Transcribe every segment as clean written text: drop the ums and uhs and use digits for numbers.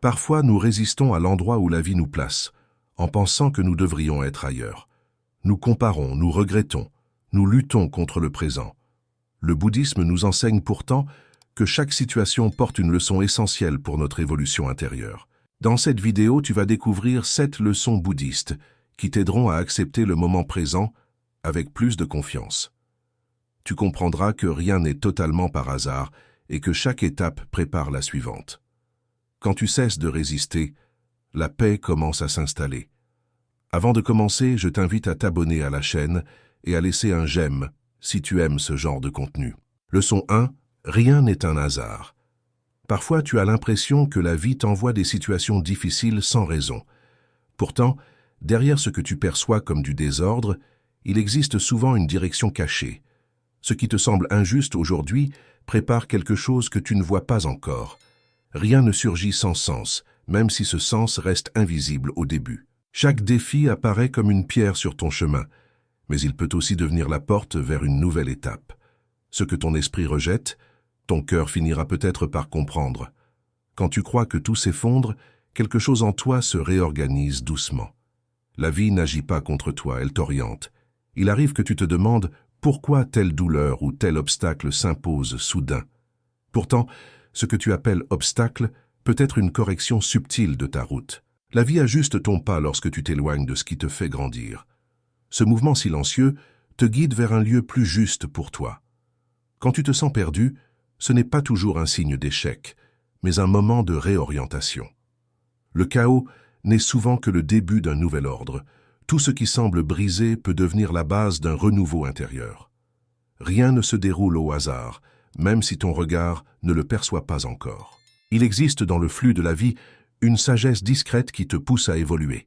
Parfois, nous résistons à l'endroit où la vie nous place, en pensant que nous devrions être ailleurs. Nous comparons, nous regrettons, nous luttons contre le présent. Le bouddhisme nous enseigne pourtant que chaque situation porte une leçon essentielle pour notre évolution intérieure. Dans cette vidéo, tu vas découvrir 7 leçons bouddhistes qui t'aideront à accepter le moment présent avec plus de confiance. Tu comprendras que rien n'est totalement par hasard et que chaque étape prépare la suivante. Quand tu cesses de résister, la paix commence à s'installer. Avant de commencer, je t'invite à t'abonner à la chaîne et à laisser un j'aime si tu aimes ce genre de contenu. Leçon 1. Rien n'est un hasard. Parfois, tu as l'impression que la vie t'envoie des situations difficiles sans raison. Pourtant, derrière ce que tu perçois comme du désordre, il existe souvent une direction cachée. Ce qui te semble injuste aujourd'hui prépare quelque chose que tu ne vois pas encore. Rien ne surgit sans sens, même si ce sens reste invisible au début. Chaque défi apparaît comme une pierre sur ton chemin, mais il peut aussi devenir la porte vers une nouvelle étape. Ce que ton esprit rejette, ton cœur finira peut-être par comprendre. Quand tu crois que tout s'effondre, quelque chose en toi se réorganise doucement. La vie n'agit pas contre toi, elle t'oriente. Il arrive que tu te demandes pourquoi telle douleur ou tel obstacle s'impose soudain. Pourtant, ce que tu appelles obstacle peut être une correction subtile de ta route. La vie ajuste ton pas lorsque tu t'éloignes de ce qui te fait grandir. Ce mouvement silencieux te guide vers un lieu plus juste pour toi. Quand tu te sens perdu, ce n'est pas toujours un signe d'échec, mais un moment de réorientation. Le chaos n'est souvent que le début d'un nouvel ordre. Tout ce qui semble brisé peut devenir la base d'un renouveau intérieur. Rien ne se déroule au hasard, même si ton regard ne le perçoit pas encore. Il existe dans le flux de la vie une sagesse discrète qui te pousse à évoluer.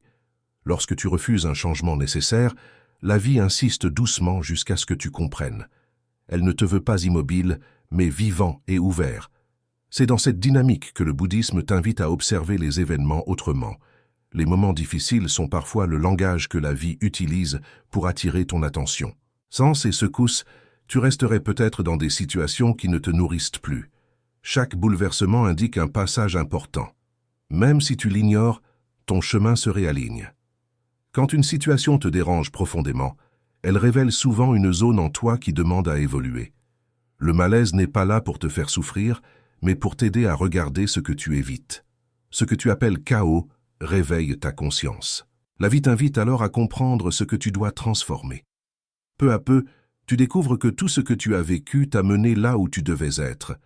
Lorsque tu refuses un changement nécessaire, la vie insiste doucement jusqu'à ce que tu comprennes. Elle ne te veut pas immobile, mais vivant et ouvert. C'est dans cette dynamique que le bouddhisme t'invite à observer les événements autrement. Les moments difficiles sont parfois le langage que la vie utilise pour attirer ton attention. Sans ces secousses, tu resterais peut-être dans des situations qui ne te nourrissent plus. Chaque bouleversement indique un passage important. Même si tu l'ignores, ton chemin se réaligne. Quand une situation te dérange profondément, elle révèle souvent une zone en toi qui demande à évoluer. Le malaise n'est pas là pour te faire souffrir, mais pour t'aider à regarder ce que tu évites. Ce que tu appelles chaos réveille ta conscience. La vie t'invite alors à comprendre ce que tu dois transformer. Peu à peu, tu découvres que tout ce que tu as vécu t'a mené là où tu devais être.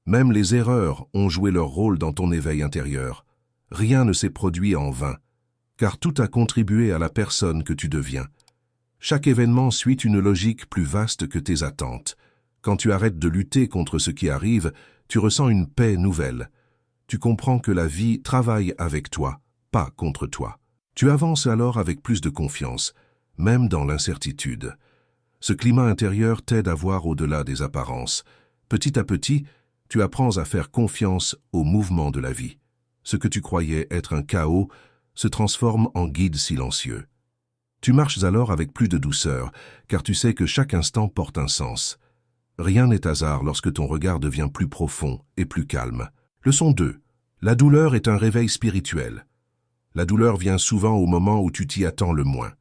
Même les erreurs ont joué leur rôle dans ton éveil intérieur. Rien ne s'est produit en vain, car tout a contribué à la personne que tu deviens. Chaque événement suit une logique plus vaste que tes attentes. Quand tu arrêtes de lutter contre ce qui arrive, tu ressens une paix nouvelle. Tu comprends que la vie travaille avec toi, pas contre toi. Tu avances alors avec plus de confiance, même dans l'incertitude. Ce climat intérieur t'aide à voir au-delà des apparences. Petit à petit, tu apprends à faire confiance au mouvement de la vie. Ce que tu croyais être un chaos se transforme en guide silencieux. Tu marches alors avec plus de douceur, car tu sais que chaque instant porte un sens. Rien n'est hasard lorsque ton regard devient plus profond et plus calme. Leçon 2. La douleur est un réveil spirituel. La douleur vient souvent au moment où tu t'y attends le moins.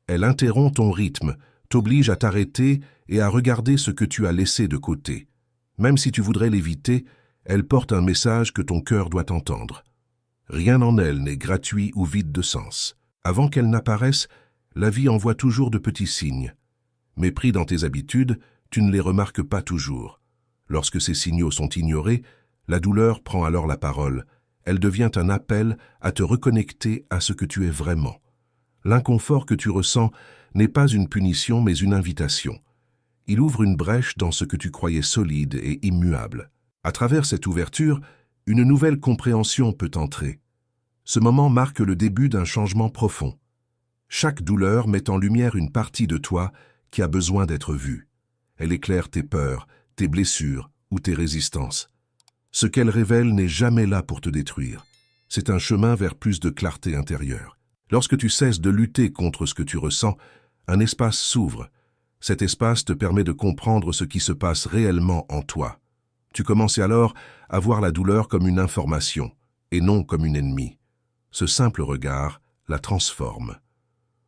Elle interrompt ton rythme, t'oblige à t'arrêter et à regarder ce que tu as laissé de côté. Même si tu voudrais l'éviter, elle porte un message que ton cœur doit entendre. Rien en elle n'est gratuit ou vide de sens. Avant qu'elle n'apparaisse, la vie envoie toujours de petits signes. Mais pris dans tes habitudes, tu ne les remarques pas toujours. Lorsque ces signaux sont ignorés, la douleur prend alors la parole. Elle devient un appel à te reconnecter à ce que tu es vraiment. L'inconfort que tu ressens n'est pas une punition mais une invitation. Il ouvre une brèche dans ce que tu croyais solide et immuable. À travers cette ouverture, une nouvelle compréhension peut entrer. Ce moment marque le début d'un changement profond. Chaque douleur met en lumière une partie de toi qui a besoin d'être vue. Elle éclaire tes peurs, tes blessures ou tes résistances. Ce qu'elle révèle n'est jamais là pour te détruire. C'est un chemin vers plus de clarté intérieure. Lorsque tu cesses de lutter contre ce que tu ressens, un espace s'ouvre. Cet espace te permet de comprendre ce qui se passe réellement en toi. Tu commences alors à voir la douleur comme une information, et non comme une ennemie. Ce simple regard la transforme.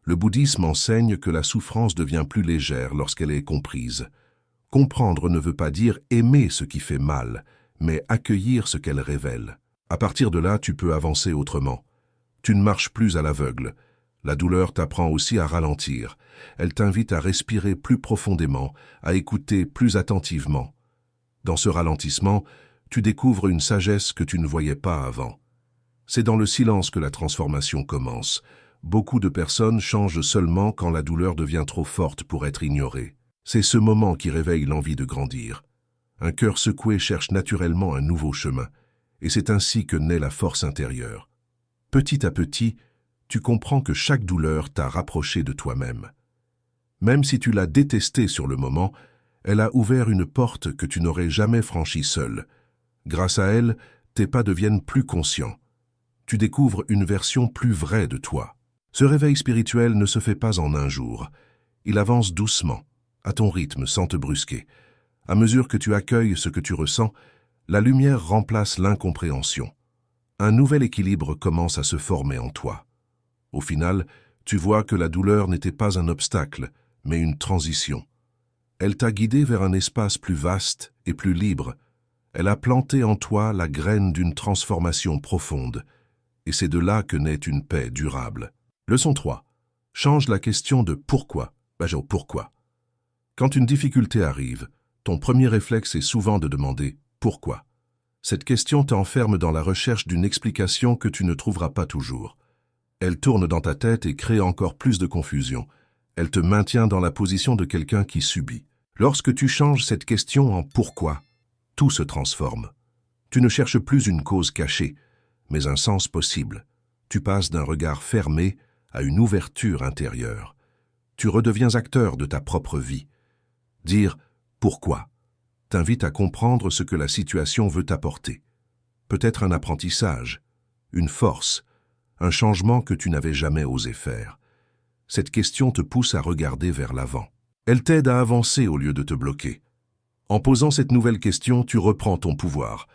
Le bouddhisme enseigne que la souffrance devient plus légère lorsqu'elle est comprise. Comprendre ne veut pas dire aimer ce qui fait mal, mais accueillir ce qu'elle révèle. À partir de là, tu peux avancer autrement. Tu ne marches plus à l'aveugle. La douleur t'apprend aussi à ralentir. Elle t'invite à respirer plus profondément, à écouter plus attentivement. Dans ce ralentissement, tu découvres une sagesse que tu ne voyais pas avant. C'est dans le silence que la transformation commence. Beaucoup de personnes changent seulement quand la douleur devient trop forte pour être ignorée. C'est ce moment qui réveille l'envie de grandir. Un cœur secoué cherche naturellement un nouveau chemin, et c'est ainsi que naît la force intérieure. Petit à petit, tu comprends que chaque douleur t'a rapproché de toi-même. Même si tu l'as détestée sur le moment, elle a ouvert une porte que tu n'aurais jamais franchie seule. Grâce à elle, tes pas deviennent plus conscients. Tu découvres une version plus vraie de toi. Ce réveil spirituel ne se fait pas en un jour. Il avance doucement, à ton rythme, sans te brusquer. À mesure que tu accueilles ce que tu ressens, la lumière remplace l'incompréhension. Un nouvel équilibre commence à se former en toi. Au final, tu vois que la douleur n'était pas un obstacle, mais une transition. Elle t'a guidé vers un espace plus vaste et plus libre. Elle a planté en toi la graine d'une transformation profonde. Et c'est de là que naît une paix durable. Leçon 3. Change la question de pourquoi. Pourquoi. Quand une difficulté arrive, ton premier réflexe est souvent de demander pourquoi. Cette question t'enferme dans la recherche d'une explication que tu ne trouveras pas toujours. Elle tourne dans ta tête et crée encore plus de confusion. Elle te maintient dans la position de quelqu'un qui subit. Lorsque tu changes cette question en pourquoi, tout se transforme. Tu ne cherches plus une cause cachée, mais un sens possible. Tu passes d'un regard fermé à une ouverture intérieure. Tu redeviens acteur de ta propre vie. Dire « pourquoi » t'invite à comprendre ce que la situation veut t'apporter. Peut-être un apprentissage, une force, un changement que tu n'avais jamais osé faire. Cette question te pousse à regarder vers l'avant. Elle t'aide à avancer au lieu de te bloquer. En posant cette nouvelle question, tu reprends ton pouvoir.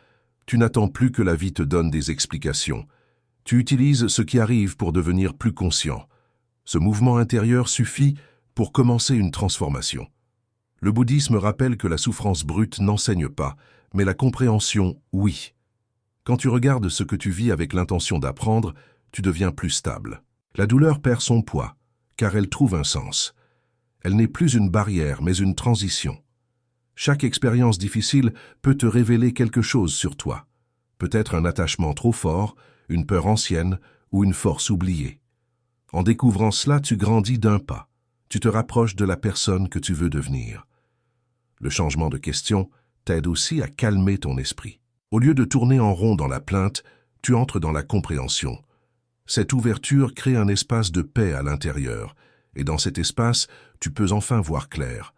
Tu n'attends plus que la vie te donne des explications. Tu utilises ce qui arrive pour devenir plus conscient. Ce mouvement intérieur suffit pour commencer une transformation. Le bouddhisme rappelle que la souffrance brute n'enseigne pas, mais la compréhension, oui. Quand tu regardes ce que tu vis avec l'intention d'apprendre, tu deviens plus stable. La douleur perd son poids, car elle trouve un sens. Elle n'est plus une barrière, mais une transition. Chaque expérience difficile peut te révéler quelque chose sur toi. Peut-être un attachement trop fort, une peur ancienne ou une force oubliée. En découvrant cela, tu grandis d'un pas. Tu te rapproches de la personne que tu veux devenir. Le changement de question t'aide aussi à calmer ton esprit. Au lieu de tourner en rond dans la plainte, tu entres dans la compréhension. Cette ouverture crée un espace de paix à l'intérieur, et dans cet espace, tu peux enfin voir clair.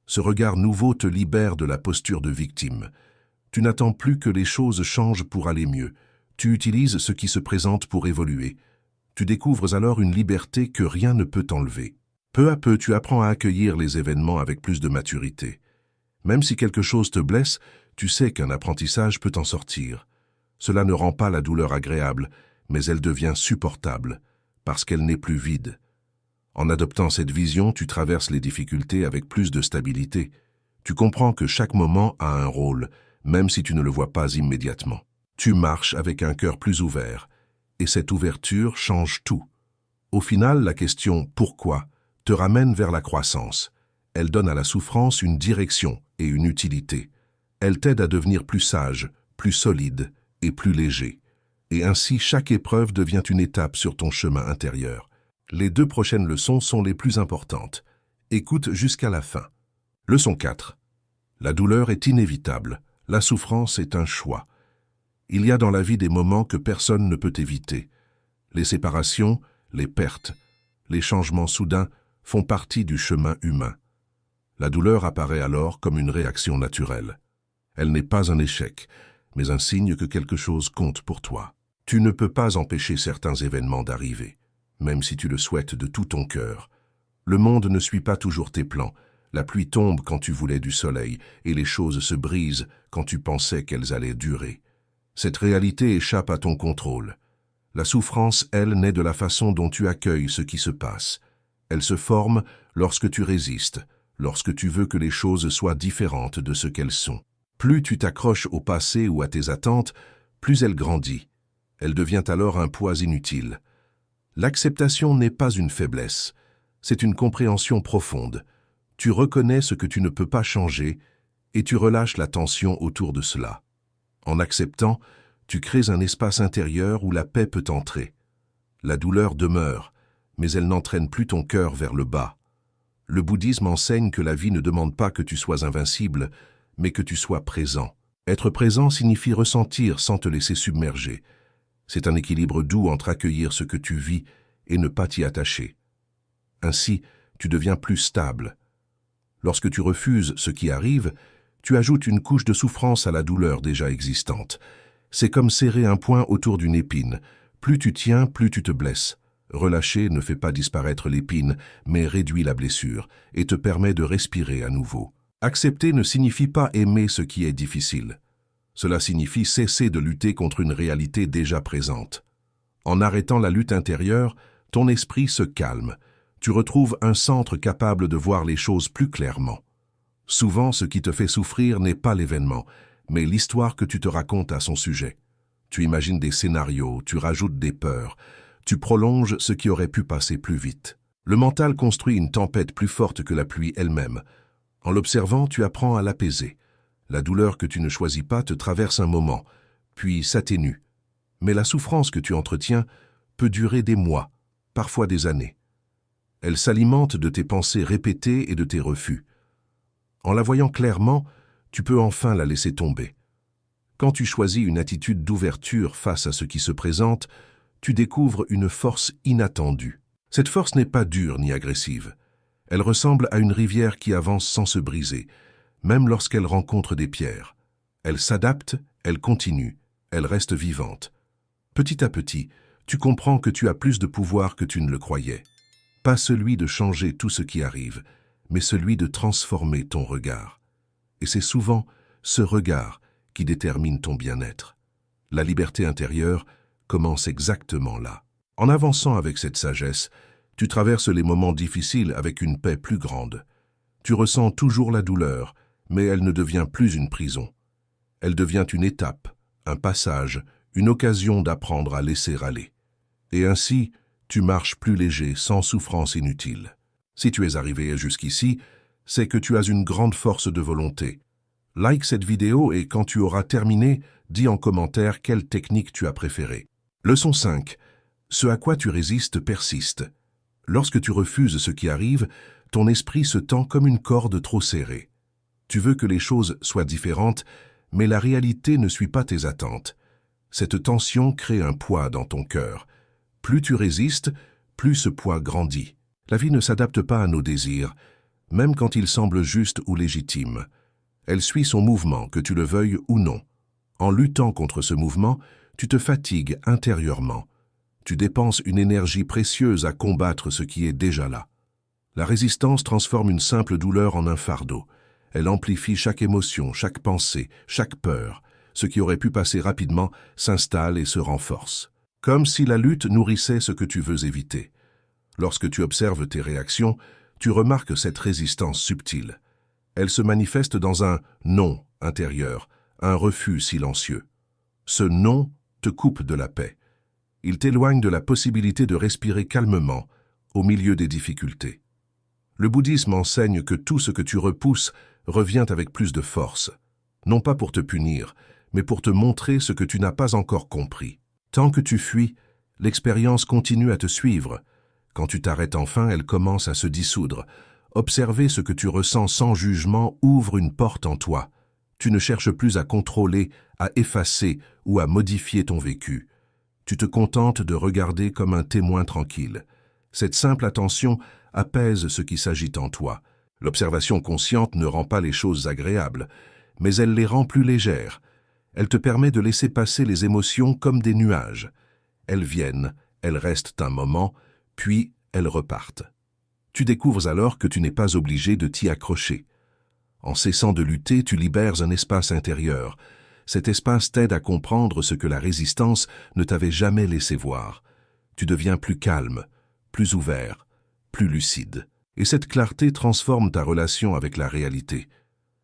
Ce regard nouveau te libère de la posture de victime. Tu n'attends plus que les choses changent pour aller mieux. Tu utilises ce qui se présente pour évoluer. Tu découvres alors une liberté que rien ne peut t'enlever. Peu à peu, tu apprends à accueillir les événements avec plus de maturité. Même si quelque chose te blesse, tu sais qu'un apprentissage peut en sortir. Cela ne rend pas la douleur agréable, mais elle devient supportable, parce qu'elle n'est plus vide. En adoptant cette vision, tu traverses les difficultés avec plus de stabilité. Tu comprends que chaque moment a un rôle, même si tu ne le vois pas immédiatement. Tu marches avec un cœur plus ouvert, et cette ouverture change tout. Au final, la question « pourquoi ?» te ramène vers la croissance. Elle donne à la souffrance une direction et une utilité. Elle t'aide à devenir plus sage, plus solide et plus léger. Et ainsi, chaque épreuve devient une étape sur ton chemin intérieur. Les 2 prochaines leçons sont les plus importantes. Écoute jusqu'à la fin. Leçon 4. La douleur est inévitable. La souffrance est un choix. Il y a dans la vie des moments que personne ne peut éviter. Les séparations, les pertes, les changements soudains font partie du chemin humain. La douleur apparaît alors comme une réaction naturelle. Elle n'est pas un échec, mais un signe que quelque chose compte pour toi. Tu ne peux pas empêcher certains événements d'arriver, même si tu le souhaites de tout ton cœur. Le monde ne suit pas toujours tes plans. La pluie tombe quand tu voulais du soleil, et les choses se brisent quand tu pensais qu'elles allaient durer. Cette réalité échappe à ton contrôle. La souffrance, elle, naît de la façon dont tu accueilles ce qui se passe. Elle se forme lorsque tu résistes, lorsque tu veux que les choses soient différentes de ce qu'elles sont. Plus tu t'accroches au passé ou à tes attentes, plus elle grandit. Elle devient alors un poids inutile. L'acceptation n'est pas une faiblesse, c'est une compréhension profonde. Tu reconnais ce que tu ne peux pas changer et tu relâches la tension autour de cela. En acceptant, tu crées un espace intérieur où la paix peut entrer. La douleur demeure, mais elle n'entraîne plus ton cœur vers le bas. Le bouddhisme enseigne que la vie ne demande pas que tu sois invincible, mais que tu sois présent. Être présent signifie ressentir sans te laisser submerger. C'est un équilibre doux entre accueillir ce que tu vis et ne pas t'y attacher. Ainsi, tu deviens plus stable. Lorsque tu refuses ce qui arrive, tu ajoutes une couche de souffrance à la douleur déjà existante. C'est comme serrer un poing autour d'une épine. Plus tu tiens, plus tu te blesses. Relâcher ne fait pas disparaître l'épine, mais réduit la blessure et te permet de respirer à nouveau. Accepter ne signifie pas aimer ce qui est difficile. Cela signifie cesser de lutter contre une réalité déjà présente. En arrêtant la lutte intérieure, ton esprit se calme. Tu retrouves un centre capable de voir les choses plus clairement. Souvent, ce qui te fait souffrir n'est pas l'événement, mais l'histoire que tu te racontes à son sujet. Tu imagines des scénarios, tu rajoutes des peurs, tu prolonges ce qui aurait pu passer plus vite. Le mental construit une tempête plus forte que la pluie elle-même. En l'observant, tu apprends à l'apaiser. La douleur que tu ne choisis pas te traverse un moment, puis s'atténue. Mais la souffrance que tu entretiens peut durer des mois, parfois des années. Elle s'alimente de tes pensées répétées et de tes refus. En la voyant clairement, tu peux enfin la laisser tomber. Quand tu choisis une attitude d'ouverture face à ce qui se présente, tu découvres une force inattendue. Cette force n'est pas dure ni agressive. Elle ressemble à une rivière qui avance sans se briser, même lorsqu'elle rencontre des pierres. Elle s'adapte, elle continue, elle reste vivante. Petit à petit, tu comprends que tu as plus de pouvoir que tu ne le croyais. Pas celui de changer tout ce qui arrive, mais celui de transformer ton regard. Et c'est souvent ce regard qui détermine ton bien-être. La liberté intérieure commence exactement là. En avançant avec cette sagesse, tu traverses les moments difficiles avec une paix plus grande. Tu ressens toujours la douleur, mais elle ne devient plus une prison. Elle devient une étape, un passage, une occasion d'apprendre à laisser aller. Et ainsi, tu marches plus léger, sans souffrance inutile. Si tu es arrivé jusqu'ici, c'est que tu as une grande force de volonté. Like cette vidéo et quand tu auras terminé, dis en commentaire quelle technique tu as préférée. Leçon 5. Ce à quoi tu résistes persiste. Lorsque tu refuses ce qui arrive, ton esprit se tend comme une corde trop serrée. Tu veux que les choses soient différentes, mais la réalité ne suit pas tes attentes. Cette tension crée un poids dans ton cœur. Plus tu résistes, plus ce poids grandit. La vie ne s'adapte pas à nos désirs, même quand ils semblent justes ou légitimes. Elle suit son mouvement, que tu le veuilles ou non. En luttant contre ce mouvement, tu te fatigues intérieurement. Tu dépenses une énergie précieuse à combattre ce qui est déjà là. La résistance transforme une simple douleur en un fardeau. Elle amplifie chaque émotion, chaque pensée, chaque peur. Ce qui aurait pu passer rapidement s'installe et se renforce. Comme si la lutte nourrissait ce que tu veux éviter. Lorsque tu observes tes réactions, tu remarques cette résistance subtile. Elle se manifeste dans un « non » intérieur, un refus silencieux. Ce « non » te coupe de la paix. Il t'éloigne de la possibilité de respirer calmement au milieu des difficultés. Le bouddhisme enseigne que tout ce que tu repousses revient avec plus de force, non pas pour te punir, mais pour te montrer ce que tu n'as pas encore compris. Tant que tu fuis, l'expérience continue à te suivre. Quand tu t'arrêtes enfin, elle commence à se dissoudre. Observer ce que tu ressens sans jugement ouvre une porte en toi. Tu ne cherches plus à contrôler, à effacer ou à modifier ton vécu. Tu te contentes de regarder comme un témoin tranquille. Cette simple attention apaise ce qui s'agite en toi. L'observation consciente ne rend pas les choses agréables, mais elle les rend plus légères. Elle te permet de laisser passer les émotions comme des nuages. Elles viennent, elles restent un moment, puis elles repartent. Tu découvres alors que tu n'es pas obligé de t'y accrocher. En cessant de lutter, tu libères un espace intérieur. Cet espace t'aide à comprendre ce que la résistance ne t'avait jamais laissé voir. Tu deviens plus calme, plus ouvert, plus lucide. Et cette clarté transforme ta relation avec la réalité.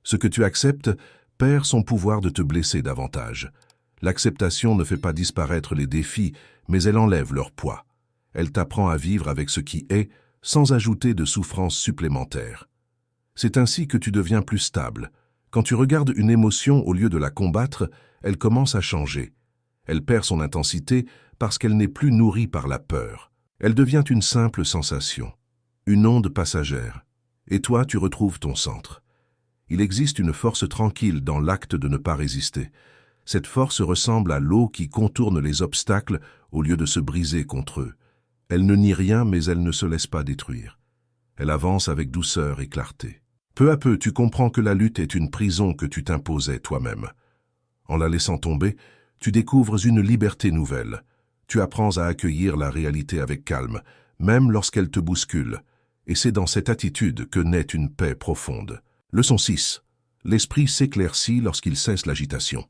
Ce que tu acceptes perd son pouvoir de te blesser davantage. L'acceptation ne fait pas disparaître les défis, mais elle enlève leur poids. Elle t'apprend à vivre avec ce qui est, sans ajouter de souffrance supplémentaire. C'est ainsi que tu deviens plus stable. Quand tu regardes une émotion au lieu de la combattre, elle commence à changer. Elle perd son intensité parce qu'elle n'est plus nourrie par la peur. Elle devient une simple sensation, une onde passagère. Et toi, tu retrouves ton centre. Il existe une force tranquille dans l'acte de ne pas résister. Cette force ressemble à l'eau qui contourne les obstacles au lieu de se briser contre eux. Elle ne nie rien, mais elle ne se laisse pas détruire. Elle avance avec douceur et clarté. Peu à peu, tu comprends que la lutte est une prison que tu t'imposais toi-même. En la laissant tomber, tu découvres une liberté nouvelle. Tu apprends à accueillir la réalité avec calme, même lorsqu'elle te bouscule. Et c'est dans cette attitude que naît une paix profonde. Leçon 6. L'esprit s'éclaircit lorsqu'il cesse l'agitation.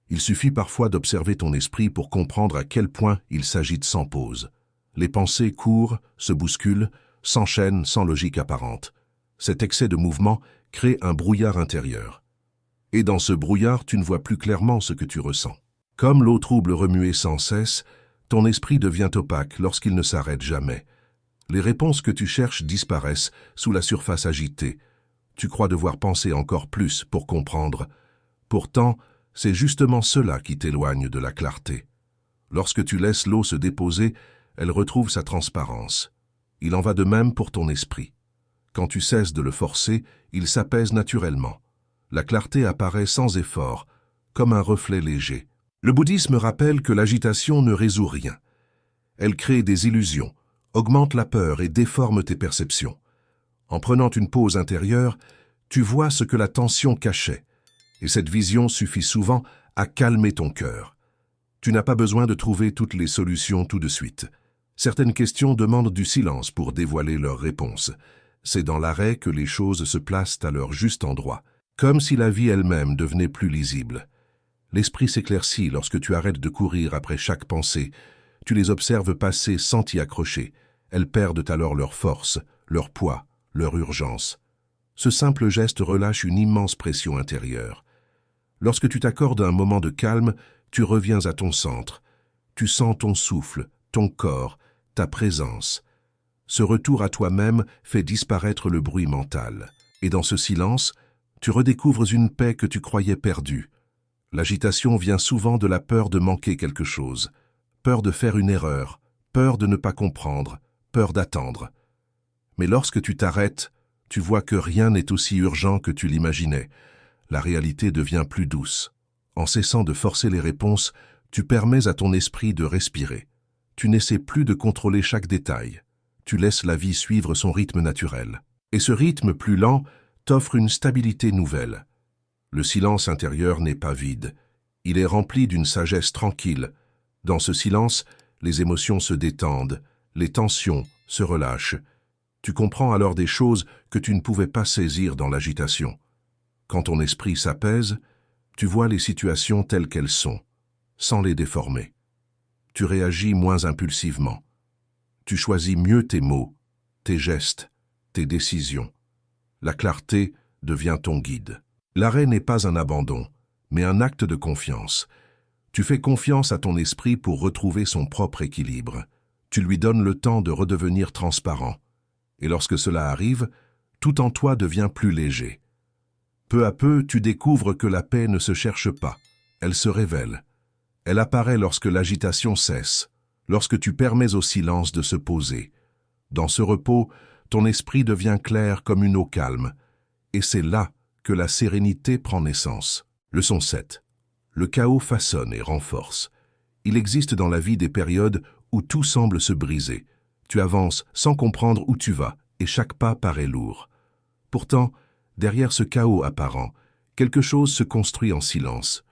Il suffit parfois d'observer ton esprit pour comprendre à quel point il s'agite sans pause. Les pensées courent, se bousculent, s'enchaînent sans logique apparente. Cet excès de mouvement crée un brouillard intérieur. Et dans ce brouillard, tu ne vois plus clairement ce que tu ressens. Comme l'eau trouble remuée sans cesse, ton esprit devient opaque lorsqu'il ne s'arrête jamais. Les réponses que tu cherches disparaissent sous la surface agitée. Tu crois devoir penser encore plus pour comprendre. Pourtant, c'est justement cela qui t'éloigne de la clarté. Lorsque tu laisses l'eau se déposer, elle retrouve sa transparence. Il en va de même pour ton esprit. Quand tu cesses de le forcer, il s'apaise naturellement. La clarté apparaît sans effort, comme un reflet léger. Le bouddhisme rappelle que l'agitation ne résout rien. Elle crée des illusions, augmente la peur et déforme tes perceptions. En prenant une pause intérieure, tu vois ce que la tension cachait, et cette vision suffit souvent à calmer ton cœur. Tu n'as pas besoin de trouver toutes les solutions tout de suite. Certaines questions demandent du silence pour dévoiler leurs réponses. C'est dans l'arrêt que les choses se placent à leur juste endroit, comme si la vie elle-même devenait plus lisible. L'esprit s'éclaircit lorsque tu arrêtes de courir après chaque pensée. Tu les observes passer sans t'y accrocher. Elles perdent alors leur force, leur poids, leur urgence. Ce simple geste relâche une immense pression intérieure. Lorsque tu t'accordes un moment de calme, tu reviens à ton centre. Tu sens ton souffle, ton corps, ta présence. Ce retour à toi-même fait disparaître le bruit mental. Et dans ce silence, tu redécouvres une paix que tu croyais perdue. L'agitation vient souvent de la peur de manquer quelque chose, peur de faire une erreur, peur de ne pas comprendre, peur d'attendre. Mais lorsque tu t'arrêtes, tu vois que rien n'est aussi urgent que tu l'imaginais. La réalité devient plus douce. En cessant de forcer les réponses, tu permets à ton esprit de respirer. Tu n'essaies plus de contrôler chaque détail. Tu laisses la vie suivre son rythme naturel. Et ce rythme plus lent t'offre une stabilité nouvelle. Le silence intérieur n'est pas vide. Il est rempli d'une sagesse tranquille. Dans ce silence, les émotions se détendent, les tensions se relâchent. Tu comprends alors des choses que tu ne pouvais pas saisir dans l'agitation. Quand ton esprit s'apaise, tu vois les situations telles qu'elles sont, sans les déformer. Tu réagis moins impulsivement. Tu choisis mieux tes mots, tes gestes, tes décisions. La clarté devient ton guide. L'arrêt n'est pas un abandon, mais un acte de confiance. Tu fais confiance à ton esprit pour retrouver son propre équilibre. Tu lui donnes le temps de redevenir transparent. Et lorsque cela arrive, tout en toi devient plus léger. Peu à peu, tu découvres que la paix ne se cherche pas, elle se révèle. Elle apparaît lorsque l'agitation cesse, lorsque tu permets au silence de se poser. Dans ce repos, ton esprit devient clair comme une eau calme, et c'est là que la sérénité prend naissance. Leçon 7. Le chaos façonne et renforce. Il existe dans la vie des périodes où tout semble se briser. Tu avances sans comprendre où tu vas, et chaque pas paraît lourd. Pourtant, derrière ce chaos apparent, quelque chose se construit en silence.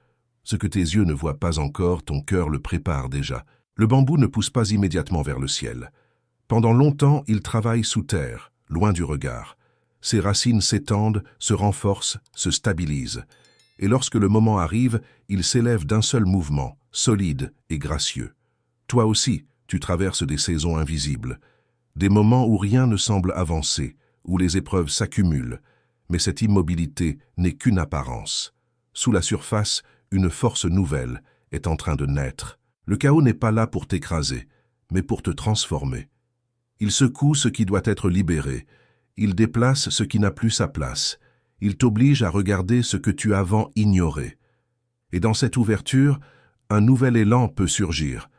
Ce que tes yeux ne voient pas encore, ton cœur le prépare déjà. Le bambou ne pousse pas immédiatement vers le ciel. Pendant longtemps, il travaille sous terre, loin du regard. Ses racines s'étendent, se renforcent, se stabilisent. et lorsque le moment arrive, il s'élève d'un seul mouvement, solide et gracieux. Toi aussi, tu traverses des saisons invisibles, des moments où rien ne semble avancer, où les épreuves s'accumulent, mais cette immobilité n'est qu'une apparence. Sous la surface, une force nouvelle est en train de naître. Le chaos n'est pas là pour t'écraser, mais pour te transformer. Il secoue ce qui doit être libéré, il déplace ce qui n'a plus sa place, il t'oblige à regarder ce que tu as avant ignoré. Et dans cette ouverture, un nouvel élan peut surgir.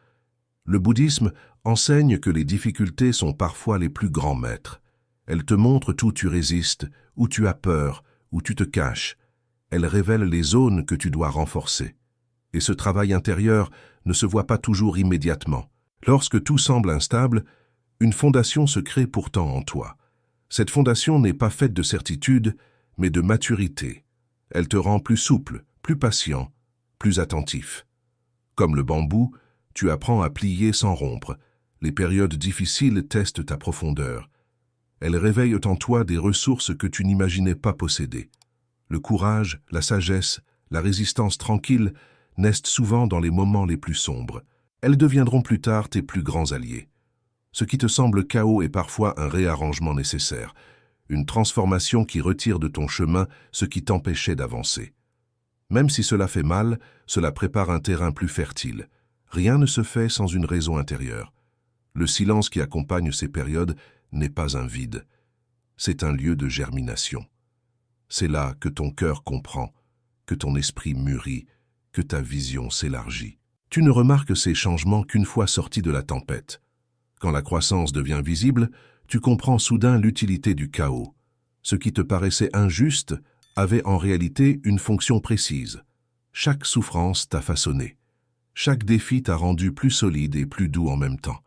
Le bouddhisme enseigne que les difficultés sont parfois les plus grands maîtres. Elles te montrent où tu résistes, où tu as peur, où tu te caches. Elles révèlent les zones que tu dois renforcer. Et ce travail intérieur ne se voit pas toujours immédiatement. Lorsque tout semble instable, une fondation se crée pourtant en toi. Cette fondation n'est pas faite de certitude, mais de maturité. Elle te rend plus souple, plus patient, plus attentif. Comme le bambou, tu apprends à plier sans rompre. Les périodes difficiles testent ta profondeur. Elles réveillent en toi des ressources que tu n'imaginais pas posséder. Le courage, la sagesse, la résistance tranquille naissent souvent dans les moments les plus sombres. Elles deviendront plus tard tes plus grands alliés. Ce qui te semble chaos est parfois un réarrangement nécessaire, une transformation qui retire de ton chemin ce qui t'empêchait d'avancer. Même si cela fait mal, cela prépare un terrain plus fertile. Rien ne se fait sans une raison intérieure. Le silence qui accompagne ces périodes n'est pas un vide. C'est un lieu de germination. C'est là que ton cœur comprend, que ton esprit mûrit, que ta vision s'élargit. Tu ne remarques ces changements qu'une fois sorti de la tempête. Quand la croissance devient visible, tu comprends soudain l'utilité du chaos. Ce qui te paraissait injuste avait en réalité une fonction précise. Chaque souffrance t'a façonné. Chaque défi t'a rendu plus solide et plus doux en même temps.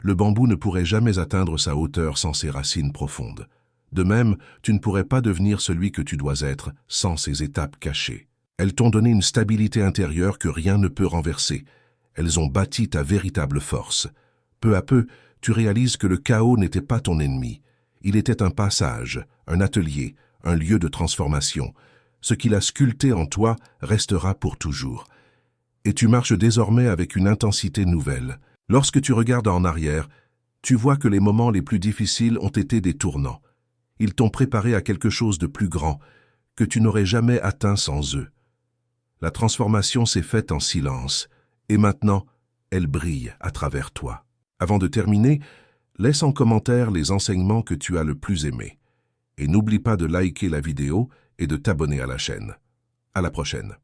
Le bambou ne pourrait jamais atteindre sa hauteur sans ses racines profondes. De même, tu ne pourrais pas devenir celui que tu dois être sans ces étapes cachées. Elles t'ont donné une stabilité intérieure que rien ne peut renverser. Elles ont bâti ta véritable force. Peu à peu, tu réalises que le chaos n'était pas ton ennemi. Il était un passage, un atelier, un lieu de transformation. Ce qu'il a sculpté en toi restera pour toujours. Et tu marches désormais avec une intensité nouvelle. Lorsque tu regardes en arrière, tu vois que les moments les plus difficiles ont été des tournants. Ils t'ont préparé à quelque chose de plus grand, que tu n'aurais jamais atteint sans eux. La transformation s'est faite en silence, et maintenant, elle brille à travers toi. Avant de terminer, laisse en commentaire les enseignements que tu as le plus aimés. Et n'oublie pas de liker la vidéo et de t'abonner à la chaîne. À la prochaine.